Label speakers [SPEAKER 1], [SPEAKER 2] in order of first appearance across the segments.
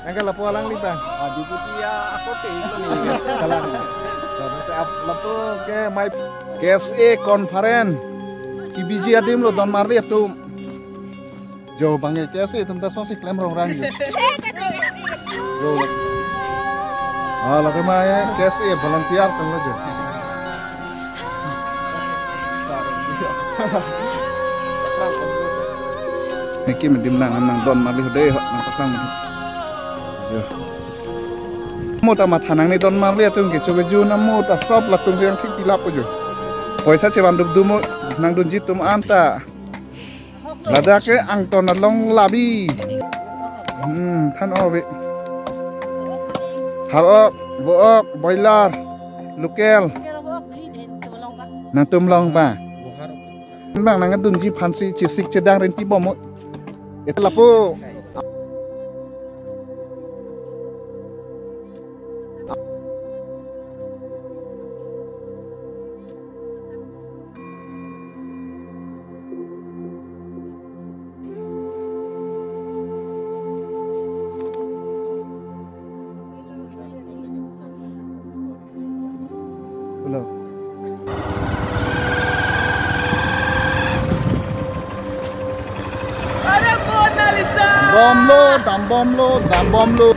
[SPEAKER 1] Yang kalau pulang nih bang.
[SPEAKER 2] Di Kutia aku
[SPEAKER 1] Kalau lapo ke my KSA conference KBG adim lo Don Marley itu jauh bangnya KSA itu minta sih klaim orang gitu. Jauh. Lalu kemana KSA volunteer tuh lo jo. Niki mendim nang Don Marley deh nang petang. Mau tamat hanang ni Don Marley tu nggak coba jauh namu tak sop lah tung yang kiki lapo jo. Poisa ceban duk dumu nang dun jitum anta. Lada ke ang ton long labi. Than owe. Harok, book, boiler, lukel. Nang tumlong ba. Bang nang dun ji pansi cisik cedang renti bomo. Itu lapo. Bom lo,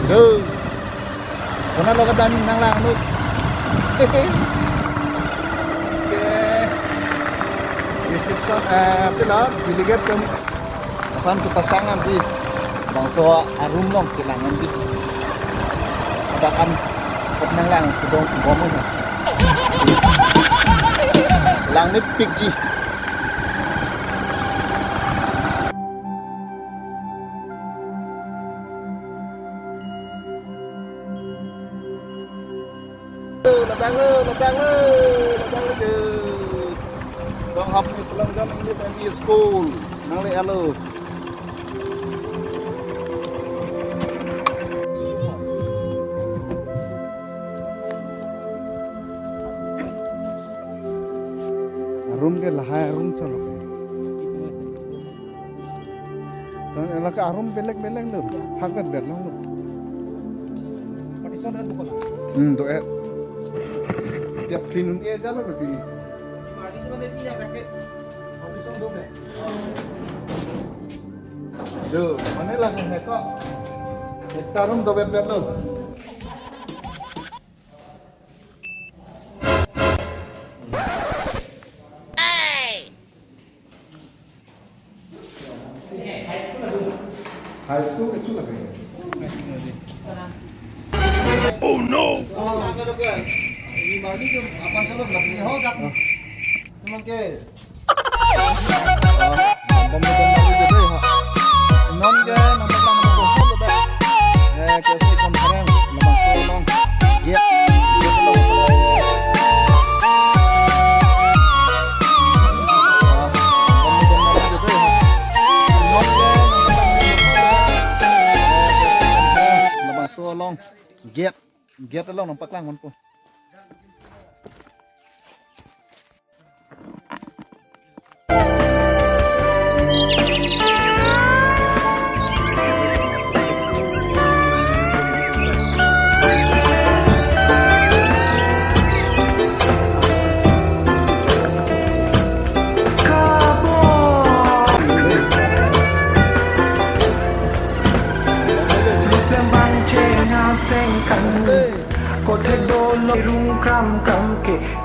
[SPEAKER 1] tuh, karena lo kedan nang lang lo, oke, reception, pilot, dilihat kan, akan kepasangan di, bangsa arum long kelangan di, akan nang lang sedang bomnya, lang ni pik ji. Ladang le. Dong hap ni pulang jam ini tadi school. Nang le alo. Room ke lahai room chalo. Dan elak room belek lo. Hakat belak lo. Partition dan bukan. Tuh tiap clean dia jalan berarti. Mari kita lihat dia pakai office on dome. Tuh, mana lagi heka? Hektarum dobe perlo. High school itu lagi. Oh no. Ini bagi tu apa sahaja belum ni hodak. Memang ke. Bom tu bom tu jadi ha. Non ke nampak nama bom tu dah. KSA conference memang tolong. Ya. Long get along nampak lang man po.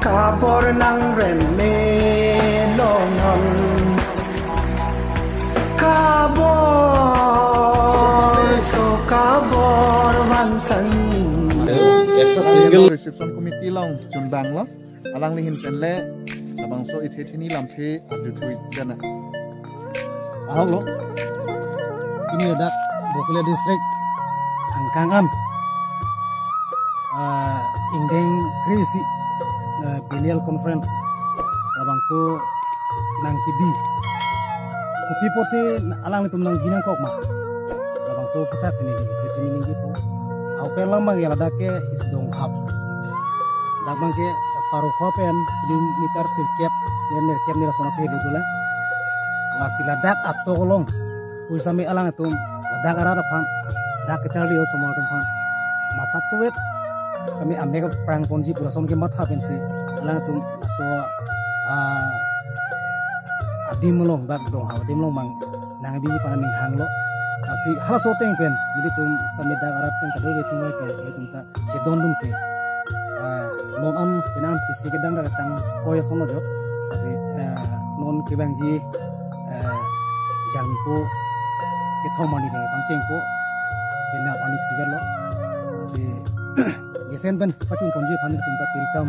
[SPEAKER 1] Kabor nang reme longan kabor so kabor wansan reception committee long jundang lo alang lihin penle labang so ithe thini lamthe adu thui jana
[SPEAKER 3] lo ini dak Bokule district Angkangan Indeng Krisi Biennial Conference labang so nang kibi kopi porsi alang itu nang ginang kok mah labang so kita sini di ini po au pelang bang ya ladake isdong hap dak bang ke paruh kopen kilometer sirkep nerkep nira sono ke dulu lah wasiladak atau kolong usami alang itu dak ara pan dak kecari yo semua tempat masap suwet kami ambil perang ponji pura som ke matha pensi alang tu so adim long bak dong adim long mang nang biji pan ning hang lo asi hala so teng pen jadi tum kami dak ara pen kado be cingoi ke tum ta cedon dum se non am penam kisi gedang dak tang koyo sono jo asi non ke bangji jang po ke thomani de pangcheng po pena pani sigar lo asi yesen ben pacun konji pani tumta tirikam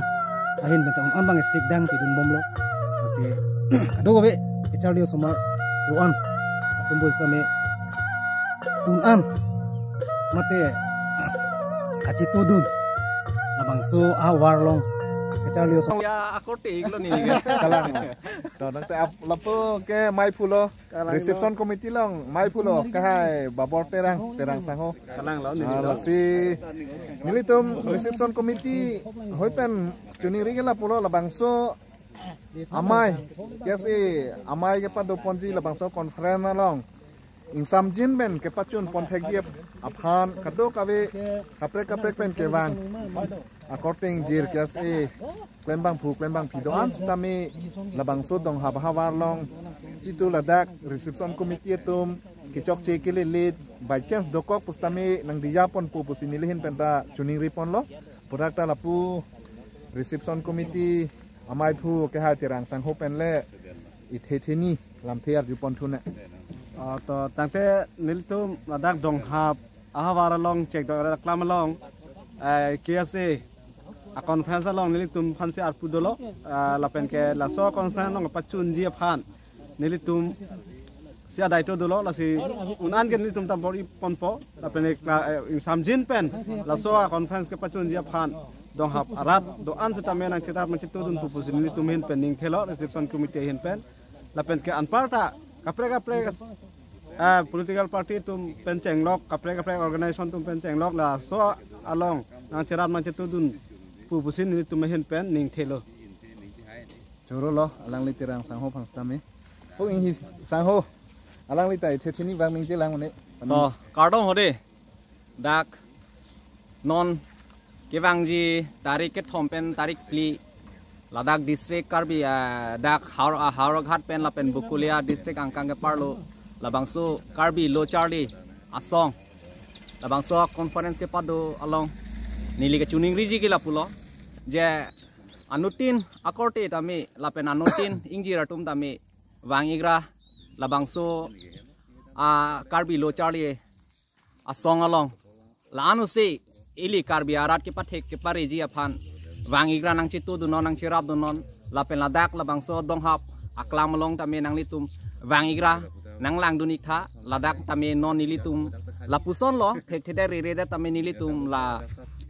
[SPEAKER 3] ahin ben an bang sikdang tidun bom lo asi ado gobe kecalio somar doan tumbo isame unan mate kaci tudun abang so awar long kecalio somar
[SPEAKER 2] ya akorte iglo ni
[SPEAKER 1] kalang to nang te ap lapo ke mai pulo reception committee long mai pulo kahai babor terang sangho
[SPEAKER 2] kalang lo ni
[SPEAKER 1] lasi nilitum reception committee hoipen chuni rigela pulo labangso amai kesi amai ke pado ponji labangso conference long insam jin ben ke pachun ponthegiep aphan kado kawe kaprek pen kewang according jir kesi klembang phu klembang pidoan stami labangso dong hawar long jitu ladak reception committee tum kicok cekile lead by chance dokok pustami nang dijapon pu pusinilihin penta chuning ripon lo produkta lapu reception committee amai phu ke ha tirang sang ho pen le ithetheni lamthiar jupon thune
[SPEAKER 2] to tangte niltum ladak dong ahawara long cek do klam long kiase a conference long nilitum phanse arpu dolo lapen ke la so conference long pachun ji phan nilitum sia daito dolo la si unan gen nilitum tam bori ponpo lapen samjin pen la so conference ke pachun ji phan dong hap arat do an seta men ang cetap mencit tudun pupus nilitum hin pen ning thelo reception committee hin pen lapen ke anparta kapre political party tum penceng lok kapre organization tum penceng lok la so along nang cerat mencit tudun pupusin ini tu mehen pen ning thelo
[SPEAKER 1] choro lo alang li tirang sang ho phangstame pung hi sang ho alang li tai thethini bang ning jelang ne
[SPEAKER 4] to kardong hode dak non kewangji tarik ke thompen tarik pli ladak district karbi dak hauraghat pen la pen bukulia district angkang ke parlo labangso karbi lo charli asong labangso conference ke pado along nili ke chuning riji ke lapulo je anutin akorte tami lapen anutin ingjira tum tami wangigra labangso karbi lo charli asong along lanu se ili karbi arat ke pathek ke pareji aphan wangigra nang chitu dunon nang chirap dunon lapen ladak labangso donghap aklam long tami nang litum wangigra nang lang dunik tha ladak tami non nilitum lapuson lo thede re tami nilitum la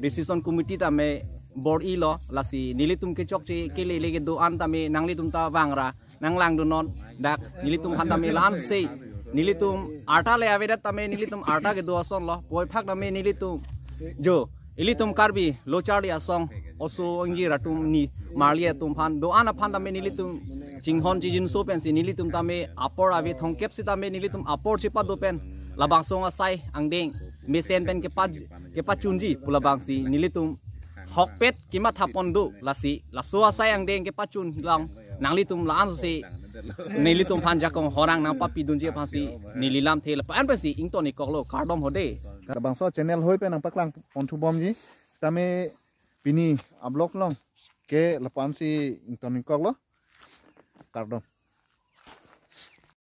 [SPEAKER 4] decision committee tami board i lo lasi nilitum ke chok chi ke le ge do an tami nang litum ta wangra nang lang dunon dak nilitum han tami lan se nilitum arta le aveda tami nilitum arta ge do ason lo poi phak tami nilitum jo ilitum karbi lochari asong oso ingi ratum ni marlia tum phan do an phan tami nilitum jinghon jijin so pen si nilitum tami apor ave thong kep si tami nilitum apor si pa do pen labang song asai angdeng mesen pen ke pa chunji pulabang si nilitum hokpet kima thapon du lasi laso asai angdeng ke pa chun lang nanglitum lan si nilitum phan jakong horang nang papi dunji phan si nililam thel pan pa si ingtoni koklo kardom hode
[SPEAKER 1] bangso channel hoi pe nang paklang pontu bom ji tame pini ablok long ke lapan si ingtoni koklo kardom